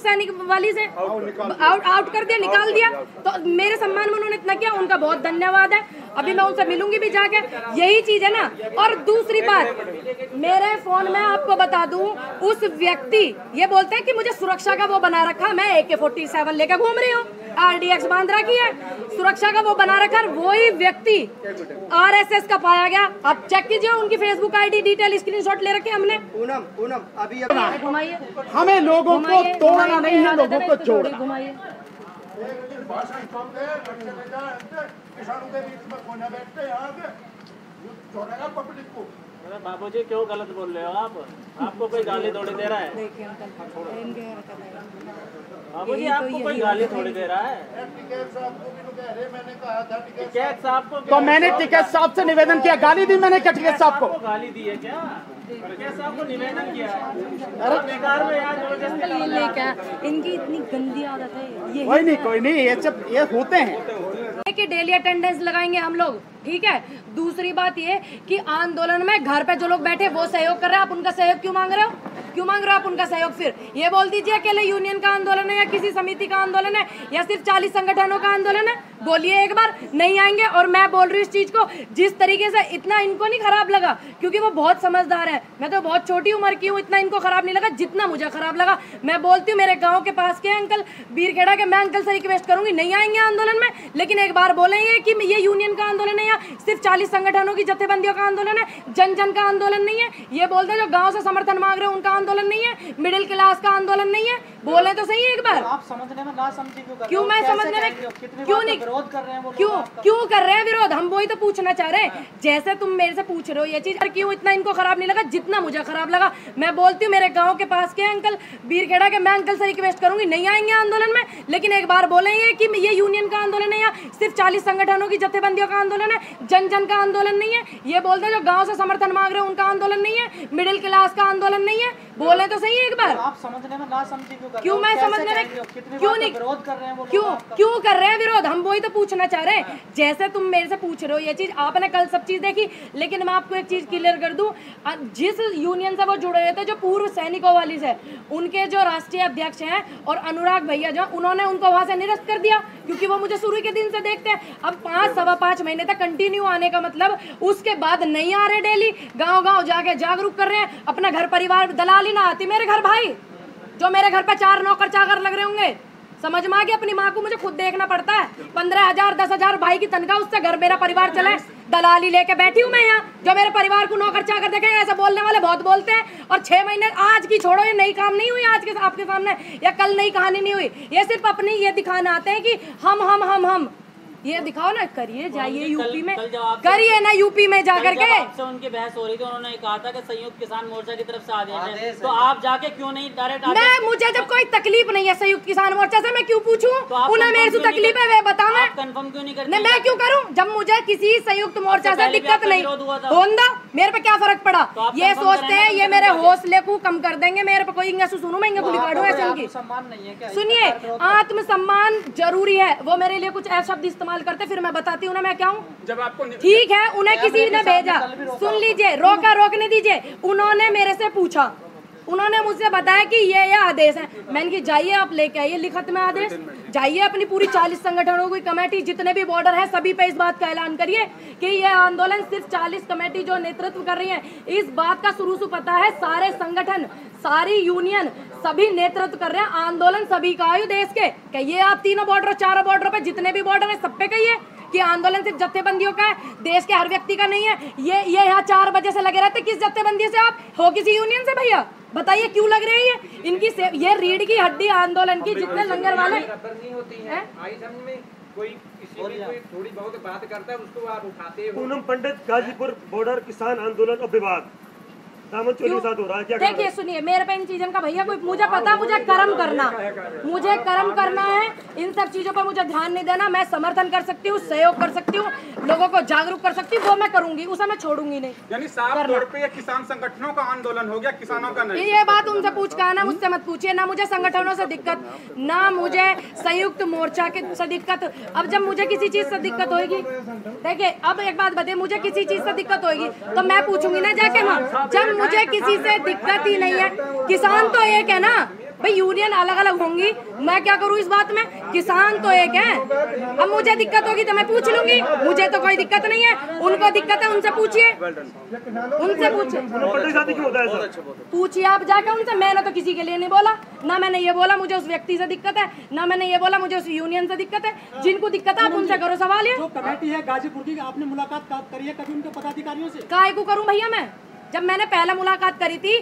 सैनिक वाली से आउट कर दिया, निकाल दिया। तो मेरे सम्मान में उन्होंने इतना किया, उनका बहुत धन्यवाद है। अभी मैं उनसे मिलूंगी भी जाके, यही चीज है ना। और दूसरी बात, मेरे फोन में आपको बता दूं, उस व्यक्ति ये बोलते हैं कि मुझे सुरक्षा का वो बना रखा, मैं AK-47 लेकर घूम रही हूँ, RDX बांध रखी है, सुरक्षा का वो बना रखा। वही व्यक्ति RSS का पाया गया। आप चेक कीजिए उनकी फेसबुक ID डिटेल स्क्रीनशॉट ले रखे हमने। पूनम अभी घुमाइए, हमें लोगों को तोड़ना नहीं है, लोगों को जोड़ना। घुमाइए। बाबूजी क्यों गलत बोल रहे हो आप? आपको कोई गाली थोड़ी दे रहा है। बाबूजी आपको कोई गाली थोड़ी दे रहा है। टिकैत साहब को तो मैंने टिकैत साहब से निवेदन किया, गाली दी मैंने क्या टिकैत साहब को? गाली दी है क्या? टिकैत साहब को निवेदन किया है। बेकार में यार ये लेके इनकी इतनी गंदी आदत है। कोई नहीं कोई नहीं, ये सब ये होते हैं कि डेली अटेंडेंस लगाएंगे हम लोग, ठीक है। दूसरी बात ये कि आंदोलन में घर पे जो लोग बैठे वो सहयोग कर रहे हैं, आप उनका सहयोग क्यों मांग रहे हो? क्यों मांग रहे हो आप उनका सहयोग? फिर ये बोल दीजिए अकेले यूनियन का आंदोलन है या किसी समिति का आंदोलन है या सिर्फ 40 संगठनों का आंदोलन है? बोलिए एक बार। नहीं आएंगे। और मैं बोल रही हूँ इस चीज को, जिस तरीके से इतना इनको नहीं खराब लगा, क्योंकि वो बहुत समझदार है, मैं तो बहुत छोटी उम्र की हूँ, इतना इनको खराब नहीं लगा जितना मुझे खराब लगा। मैं बोलती हूँ मेरे गाँव के पास के अंकल बीरखेड़ा के, मैं अंकल से रिक्वेस्ट करूंगी, नहीं आएंगे आंदोलन में, लेकिन एक बार बोलेंगे कि ये यूनियन का आंदोलन है या सिर्फ 40 संगठनों की जत्थेबंदियों का आंदोलन है, जन जन का आंदोलन नहीं है। ये बोलते हैं जो गांव से समर्थन मांग रहे हैं उनका आंदोलन नहीं है, मिडिल क्लास का आंदोलन नहीं है। बोले तो सही एक बार। आप समझने में ना समझे क्यों? मैं समझने में क्यों नहीं, विरोध कर रहे हैं? क्यों कर रहे हैं विरोध? हम वही तो पूछना चाह रहे हैं। जैसे तुम मेरे से पूछ रहे हो ये चीज, क्यों इतना इनको खराब नहीं लगा जितना मुझे खराब लगा। मैं बोलती हूँ मेरे गाँव के पास के अंकल बीरखेड़ा के, मैं अंकल से रिक्वेस्ट करूंगी, नहीं आएंगे आंदोलन में, लेकिन एक बार बोलेंगे कि ये यूनियन का आंदोलन है या सिर्फ 40 संगठनों की जत्थेबंदियों का आंदोलन है, जन जन का आंदोलन नहीं है। ये बोलते हैं जो गांव से समर्थन मांग रहे हैं उनका आंदोलन नहीं है, मिडिल क्लास का आंदोलन नहीं है। बोले तो सही एक बार। आप समझने में ना समझे क्यों? मैं समझने में क्यों नहीं, विरोध कर रहे हैं? क्यों कर रहे हैं विरोध? हम वही तो पूछना चाह रहे हैं। जैसे तुम मेरे से पूछ रहे हो ये चीज, आपने कल सब चीज देखी, लेकिन मैं आपको एक चीज क्लियर कर दूं, जिस यूनियन से वो जुड़े हुए थे, जो पूर्व सैनिकों वाली से, उनके जो राष्ट्रीय अध्यक्ष हैं और अनुराग भैया जो, उन्होंने उनको वहां से निरस्त कर दिया, क्योंकि वो मुझे शुरू के दिन से देखते हैं। अब 5-5.25 महीने तक कंटिन्यू आने का मतलब, उसके बाद नहीं आ रहे, डेली गाँव जाके जागरूक कर रहे हैं। अपना घर परिवार दलाली ना आती मेरे घर भाई, जो मेरे घर पे 4 नौकर चाकर लग रहे होंगे, समझ में आ गया? अपनी माँ को मुझे खुद देखना पड़ता है। 15,000 10,000 भाई की तनख्वाह, उससे घर मेरा परिवार चले। दलाली लेके बैठी हूँ मैं यहाँ, जो मेरे परिवार को नौकर चाकर देखें। ऐसा बोलने वाले बहुत बोलते हैं। और 6 महीने आज की छोड़ो, ये नई काम नहीं हुई आज के आपके सामने, या कल नई कहानी नहीं हुई। ये सिर्फ अपनी ये दिखाना आते हैं कि हम ये दिखाओ ना, करिए, जाइए यूपी में, करिए ना यूपी में जाकर के। आपसे उनकी बहस हो रही थी, उन्होंने कहा था कि संयुक्त किसान मोर्चा की तरफ से आदेश है, तो आप जाके क्यों नहीं डायरेक्ट? मुझे जब कोई तकलीफ नहीं है संयुक्त किसान मोर्चा से, मैं क्यों पूछूं? उन्हें मेरे से तकलीफ है, वे बताओ। कंफर्म क्यों नहीं करते? मैं क्यों करूं जब मुझे किसी संयुक्त मोर्चा से दिक्कत नहीं होता? मेरे पे क्या फर्क पड़ा? ये सोचते हैं ये मेरे हौसले को कम कर देंगे, मेरे पे कोई सुनू मैं गोली काटू ऐसे उनकी। सुनिए, आत्मसम्मान जरूरी है। वो मेरे लिए कुछ ऐसा शब्द इस्तेमाल करते, फिर मैं बताती हूँ ना मैं क्या हूँ। जब आपको ठीक है, उन्हें किसी ने भेजा, सुन लीजिए, रोकने दीजिए। उन्होंने मेरे से पूछा, उन्होंने मुझसे बताया कि ये आदेश है। मैंने कहा जाइए आप लेके आइए लिखत में आदेश, जाइए अपनी पूरी 40 संगठनों की कमेटी, जितने भी बॉर्डर है सभी पे इस बात का ऐलान करिए कि ये आंदोलन सिर्फ 40 कमेटी जो नेतृत्व कर रही है, इस बात का शुरू से पता है, सारे संगठन, सारी यूनियन, सभी नेतृत्व कर रहे हैं। आंदोलन सभी का है देश के। क्या ये आप 3 बॉर्डर 4 बॉर्डर पे जितने भी बॉर्डर है सब पे कहिए कि आंदोलन सिर्फ जत्थेबंदियों का है, देश के हर व्यक्ति का नहीं है। ये यहाँ 4 बजे से लगे रहते, किस जत्थेबंदी से आप हो? किसी यूनियन से? भैया बताइए क्यों लग रहे हैं इनकी ये रीढ़ की हड्डी आंदोलन की, जितने लंगर वाले कोई थोड़ी बहुत बात करता है उसको आप उठाते हो। पूनम पंडित, गाजीपुर बॉर्डर किसान आंदोलन और विवाद दामन चोरी साथ हो रहा है, क्या? देखिए सुनिए, मेरे पे इन चीजों का भैया कोई, मुझे पता, मुझे कर्म करना है, इन सब चीजों पर मुझे ध्यान नहीं देना। मैं समर्थन कर सकती हूँ, सहयोग कर सकती हूँ, लोगों को जागरूक कर सकती हूँ, वो मैं करूंगी, उसे मैं छोड़ूंगी नहीं। यानी साफ तौर पे किसान संगठनों का आंदोलन हो गया, किसानों का नहीं। ये बात उनसे पूछ के आना, मुझसे मत पूछिए। ना मुझे संगठनों से दिक्कत, ना मुझे संयुक्त मोर्चा से दिक्कत। अब जब मुझे किसी चीज से दिक्कत होगी, देखिए अब एक बात बताइए, मुझे किसी चीज से दिक्कत होगी तो मैं पूछूंगी ना जाके वहाँ। जब मुझे किसी से दिक्कत ही नहीं है, किसान तो एक है ना, भाई यूनियन अलग अलग होंगी, मैं क्या करूँ इस बात में? किसान तो एक है। अब मुझे दिक्कत होगी तो मैं पूछ लूंगी, मुझे तो कोई दिक्कत नहीं है, उनको दिक्कत है उनसे पूछिए, उनसे पूछिए, पूछिए आप जाके उनसे। मैंने तो किसी के लिए नहीं बोला, ना मैंने ये बोला मुझे उस व्यक्ति से दिक्कत है, ना मैंने ये बोला मुझे उस यूनियन से दिक्कत है। जिनको दिक्कत है आप उनसे करो सवाल। ये जो कमेटी है गाजीपुर की, आपने मुलाकात करी है कभी उनके पदाधिकारियों से? काय को करूं भैया मैं? जब मैंने पहले मुलाकात करी थी,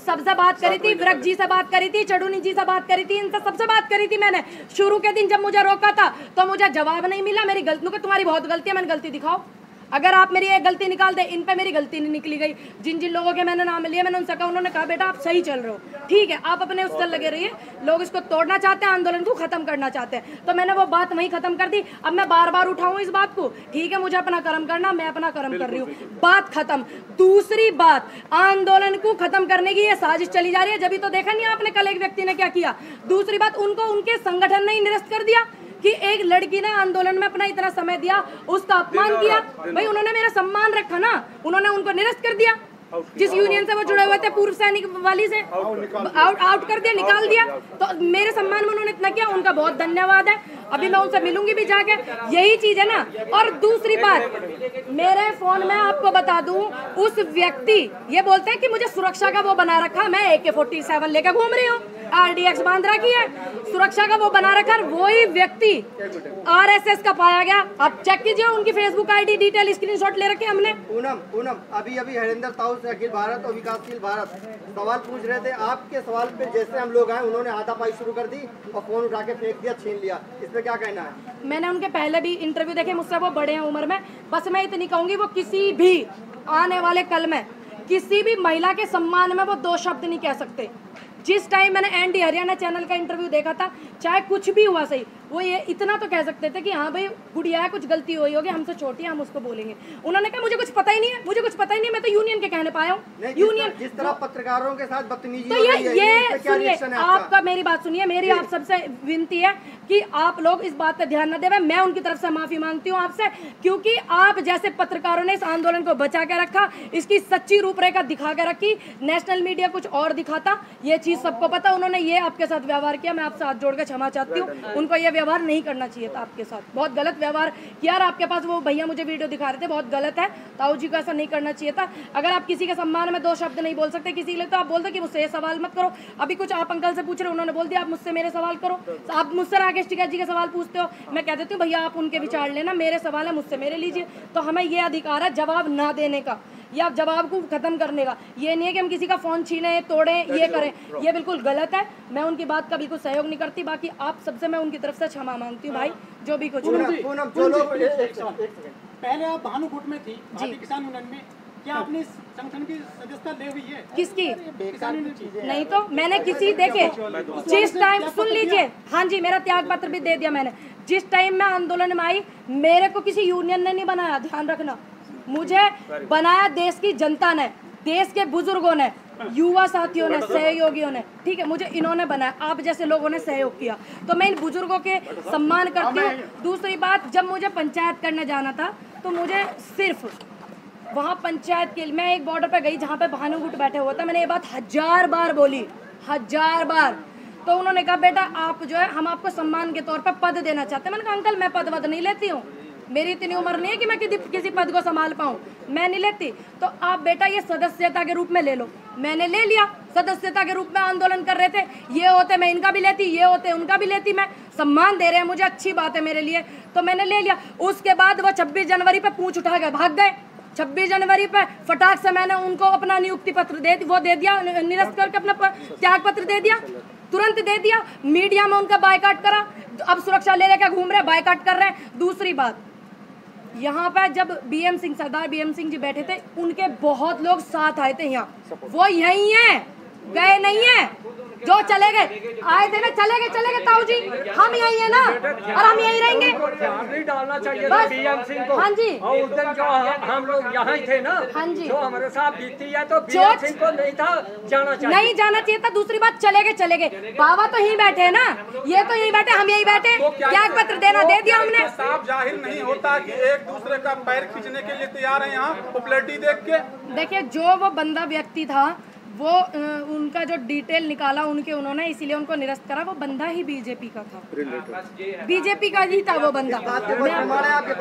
सबसे बात करी थी, विरक जी से बात करी थी, चडूनी जी से बात करी थी, इनसे सबसे बात करी थी मैंने। शुरू के दिन जब मुझे रोका था तो मुझे जवाब नहीं मिला। मेरी गलतियों को तुम्हारी बहुत गलती है, मैंने गलती दिखाओ। अगर आप मेरी एक गलती निकाल दे, इन पे मेरी गलती नहीं निकली गई। जिन जिन लोगों के मैंने नाम लिए मैंने उनसे कहा, उन्होंने कहा बेटा आप सही चल रहे हो, ठीक है, आप अपने उससे लगे रहिए। लोग इसको तोड़ना चाहते हैं, आंदोलन को खत्म करना चाहते हैं, तो मैंने वो बात वहीं खत्म कर दी। अब मैं बार बार उठाऊं इस बात को? ठीक है, मुझे अपना कर्म करना, मैं अपना कर्म कर रही हूँ, बात खत्म। दूसरी बात, आंदोलन को खत्म करने की ये साजिश चली जा रही है। जब तो देखा नहीं आपने कल एक व्यक्ति ने क्या किया। दूसरी बात, उनको उनके संगठन ने निरस्त कर दिया कि एक लड़की ने आंदोलन में अपना इतना समय दिया, उसका अपमान किया। भाई उन्होंने मेरा सम्मान रखा ना, उन्होंने उनको निरस्त कर दिया। जिस यूनियन से वो जुड़े हुए थे, पूर्व सैनिक वाली से आउट कर दिया, निकाल दिया। तो मेरे सम्मान में उन्होंने इतना किया, उनका बहुत धन्यवाद है। अभी मैं उनसे मिलूंगी भी जाके, यही चीज है ना। और दूसरी बात, मेरे फोन में आपको बता दूं, उस व्यक्ति ये बोलते हैं कि मुझे सुरक्षा का वो बना रखा, मैं AK-47 लेकर घूम रही हूँ, RDX बांध रखी है, सुरक्षा का वो बना रखा। वही व्यक्ति RSS का पाया गया। आप चेक कीजिए, उनकी फेसबुक ID डिटेल स्क्रीनशॉट ले रखे हमने। पूनम अभी हरिंदर ताऊ से अखिल भारत और विकासशील भारत सवाल पूछ रहे थे। आपके सवाल पे जैसे हम लोग आए, उन्होंने हाथापाई शुरू कर दी और फोन उठा के फेंक दिया, छीन लिया। इस पे क्या कहना है? मैंने उनके पहले भी इंटरव्यू देखे, मुझसे वो बड़े हैं उम्र में। बस मैं इतनी कहूंगी, वो किसी भी आने वाले कल में किसी भी महिला के सम्मान में वो दो शब्द नहीं कह सकते। जिस टाइम मैंने ND हरियाणा चैनल का इंटरव्यू देखा था, चाहे कुछ भी हुआ सही, वो ये इतना तो कह सकते थे कि हाँ भाई गुड़िया है, कुछ गलती हुई होगी, हमसे छोटी है, हम उसको बोलेंगे। उन्होंने कहा मुझे कुछ पता ही नहीं है, मुझे कुछ पता ही नहीं, मैं तो यूनियन के कहने पाया हूँ। यूनियन जिस तरह पत्रकारों के साथ बदतमीजी तो हो रही है, ये सुनिए, आपका मेरी बात सुनिए, मेरी आप सबसे विनती है कि आप लोग इस बात पे ध्यान न देवें। मैं उनकी तरफ से माफी मांगती हूँ आपसे, क्योंकि आप जैसे पत्रकारों ने इस आंदोलन को बचा के रखा, इसकी सच्ची रूपरेखा दिखा के रखी। नेशनल मीडिया कुछ और दिखाता, ये चीज सबको पता। उन्होंने ये आपके साथ व्यवहार किया, मैं आपसे हाथ जोड़ के क्षमा चाहती हूँ। उनको ये व्यवहार नहीं करना चाहिए था आपके साथ, बहुत गलत व्यवहार किया। और आपके पास वो भैया मुझे वीडियो दिखा रहे थे, बहुत गलत है। ताऊ जी को ऐसा नहीं करना चाहिए था। अगर आप किसी के सम्मान में दो शब्द नहीं बोल सकते किसी के लिए, तो आप बोल दो कि मुझसे ये सवाल मत करो। अभी कुछ आप अंकल से पूछ रहे, उन्होंने बोल दिया आप मुझसे मेरे सवाल करो। आप मुझसे राकेश टिकैत जी के सवाल पूछते हो, मैं कह देती हूँ भैया आप उनके विचार लेना, मेरे सवाल है मुझसे मेरे लीजिए। तो हमें ये अधिकार है जवाब ना देने का या जवाब को खत्म करने का। ये नहीं है कि हम किसी का फोन छीने, तोड़ें, ये करें, ये बिल्कुल गलत है। मैं उनकी बात का बिल्कुल सहयोग नहीं करती। बाकी आप सबसे मैं उनकी तरफ से क्षमा मांगती हूँ भाई, जो भी कुछ पहले आप भानुकोट में थी, भारतीय किसान यूनियन में, क्या आपने इस संगठन की सदस्यता ले हुई है? किसकी? नहीं तो मैंने किसी, देखे जिस टाइम, सुन लीजिए, हाँ जी, मेरा त्याग पत्र भी दे दिया मैंने। जिस टाइम मैं आंदोलन में आई, मेरे को किसी यूनियन ने नहीं बनाया, ध्यान रखना। मुझे बनाया देश की जनता ने, देश के बुजुर्गों ने, युवा साथियों ने, सहयोगियों ने, ठीक है, मुझे इन्होंने बनाया, आप जैसे लोगों ने सहयोग किया, तो मैं इन बुजुर्गों के सम्मान करती हूँ। दूसरी बात, जब मुझे पंचायत करने जाना था तो मुझे सिर्फ वहाँ पंचायत के, मैं एक बॉर्डर पे गई जहाँ पे भानुगुट बैठे हुआ था, मैंने ये बात 1000 बार बोली, 1000 बार। तो उन्होंने कहा बेटा आप जो है, हम आपको सम्मान के तौर पे पद देना चाहते हैं। मैंने कहा अंकल मैं पद वद नहीं लेती हूँ, मेरी इतनी उम्र नहीं है कि मैं किसी पद को संभाल पाऊँ, मैं नहीं लेती। तो आप बेटा ये सदस्यता के रूप में ले लो। मैंने ले लिया, सदस्यता के रूप में आंदोलन कर रहे थे, ये होते मैं इनका भी लेती, ये होते उनका भी लेती, मैं सम्मान दे रहे हैं मुझे, अच्छी बात है मेरे लिए, तो मैंने ले लिया। उसके बाद वो 26 जनवरी पे पूंछ उठा के भाग गए। 26 जनवरी पे फटाक से मैंने उनको अपना नियुक्ति पत्र दे दिया, निरस्त करके अपना त्याग पत्र दे दिया, तुरंत दे दिया। मीडिया में उनका बायकाट करा, अब सुरक्षा ले लेकर घूम रहे, बायकाट कर रहे हैं। दूसरी बात, यहाँ पर जब BM सिंह, सरदार BM सिंह जी बैठे थे, उनके बहुत लोग साथ आए थे यहाँ, वो यही हैं, गए नहीं है, जो चले गए आए थे ना, चले गए ताऊ जी, हम यही है ना, और हम यही रहेंगे। ध्यान नहीं डालना चाहिए बस, BM सिंह को। हाँ जी, और उस दिन जो हम लोग यहाँ ही थे ना, हाँ जी, जो हमारे साथ बीती है, तो BM सिंह को नहीं था जाना चाहिए, नहीं जाना चाहिए था। दूसरी बात, चले गए, बाबा तो यहीं बैठे है ना, ये तो यहीं बैठे, हम यहीं बैठे, त्याग पत्र देना दे दिया हमने। साफ जाहिर नहीं होता कि एक दूसरे का पैर खींचने के लिए तैयार है यहाँ पॉपुलैरिटी देख के। देखिए, जो वो बंदा व्यक्ति था वो उनका जो डिटेल निकाला उन्होंने, इसीलिए उनको निरस्त करा। वो बंदा ही बीजेपी का था, बीजेपी का ही था वो बंदा।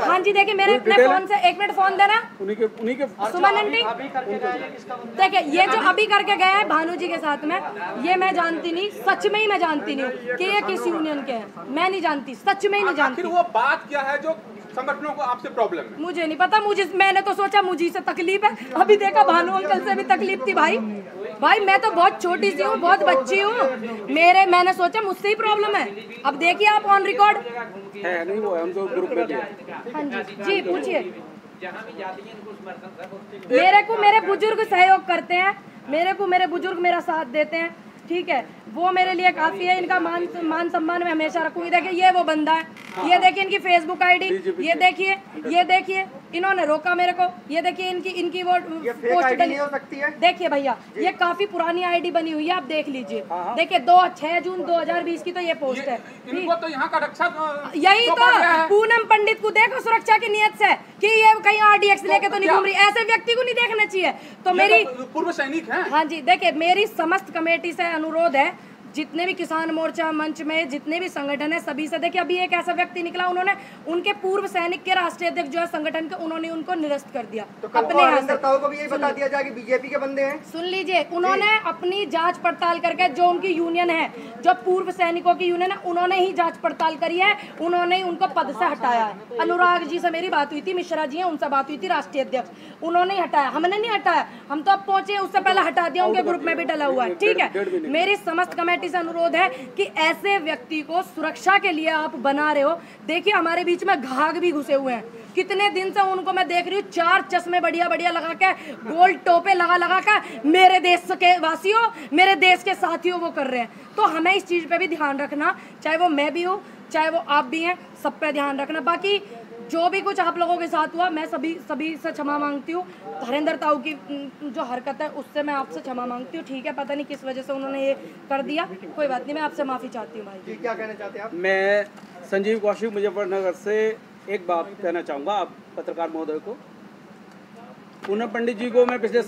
हाँ जी, देखिए मेरे अपने फोन से, 1 मिनट फोन देना सुमन आंटी। देखिए ये जो अभी करके गए हैं भानु जी के साथ में, ये मैं जानती नहीं, सच में ही मैं जानती नहीं हूँ कि ये किस यूनियन के हैं, मैं नहीं जानती, सच में ही नहीं जानती। वो बात क्या है जो संगठनों को आपसे प्रॉब्लम है? मुझे नहीं पता, मैंने तो सोचा मुझे से तकलीफ है, अभी देखा भानु अंकल से भी तकलीफ थी। भाई मैं तो बहुत छोटी सी हूँ, बहुत बच्ची हूँ, मैंने सोचा मुझसे ही प्रॉब्लम है। अब देखिए आप ऑन रिकॉर्ड है नहीं, वो हम जो ग्रुप में भी है। हाँ जी पूछिए। जहाँ भी जाती है इनको समर्थन सब मेरे बुजुर्ग सहयोग करते हैं, मेरे बुजुर्ग मेरा साथ देते हैं, ठीक है, वो मेरे लिए काफी है। इनका मान सम्मान मैं हमेशा रखूंगी। देखिए ये वो बंदा है, ये देखिए इनकी फेसबुक आईडी, ये देखिए इन्होंने रोका मेरे को, ये देखिए इनकी वो पोस्ट नहीं हो सकती है। देखिए भैया ये काफी पुरानी आईडी बनी हुई है, आप देख लीजिए। देखिए 6 जून 2020 की तो ये पोस्ट है। इनको तो यहाँ का रक्षक यही तो पूनम पंडित को देखो सुरक्षा की नियत से कि ये कहीं RDX लेके तो नहीं घूम रही, ऐसे व्यक्ति को नहीं देखना चाहिए। तो मेरी पूर्व सैनिक है। हाँ जी, देखिए मेरी समस्त कमेटी से अनुरोध है, जितने भी किसान मोर्चा मंच में जितने भी संगठन है सभी से, देखिए अभी एक ऐसा व्यक्ति निकला, उन्होंने उनके पूर्व सैनिक के राष्ट्रीय अध्यक्ष जो है संगठन के, उन्होंने उनको निरस्त कर दिया। तो अपने हरिंदर ताऊ को भी यही बता दिया जाए कि बीजेपी के बंदे हैं। सुन लीजिए, उन्होंने अपनी जांच पड़ताल करके, जो उनकी यूनियन है, जो पूर्व सैनिकों की यूनियन है, उन्होंने ही जांच पड़ताल करी है, उन्होंने ही उनको पद से हटाया है। अनुराग जी से मेरी बात हुई थी, मिश्रा जी हैं उनसे बात हुई थी, राष्ट्रीय अध्यक्ष, उन्होंने ही हटाया, हमने नहीं हटाया। हम तो अब पहुंचे, उससे पहले हटा दिया, उनके ग्रुप में भी डला हुआ है, ठीक है। मेरी समस्त कमेटी से अनुरोध है कि ऐसे व्यक्ति को सुरक्षा के लिए आप बना रहे हो। देखिए हमारे बीच में घाघ भी घुसे हुए हैं, कितने दिन से उनको मैं देख रही हूँ, 4 चश्मे बढ़िया लगा के, गोल्ड टोपे लगा के, मेरे देश के वासियों, मेरे देश के साथियों वो कर रहे हैं। तो हमें इस चीज पे भी ध्यान रखना, चाहे वो मैं भी हूँ, चाहे वो आप भी हैं, सब पे ध्यान रखना। बाकी जो भी कुछ आप लोगों के साथ हुआ, मैं सभी से क्षमा मांगती हूँ। हरिंदर ताऊ की जो हरकत है उससे मैं आपसे क्षमा मांगती हूँ, ठीक है। पता नहीं किस वजह से उन्होंने ये कर दिया, कोई बात नहीं, मैं आपसे माफी चाहती हूँ। भाई क्या कहना चाहते हैं आप? मैं संजीव कौशिक मुजफ्फरनगर से एक बात कहना चाहूँगा आप पत्रकार महोदय को। पूनम पंडित जी को मैं पिछले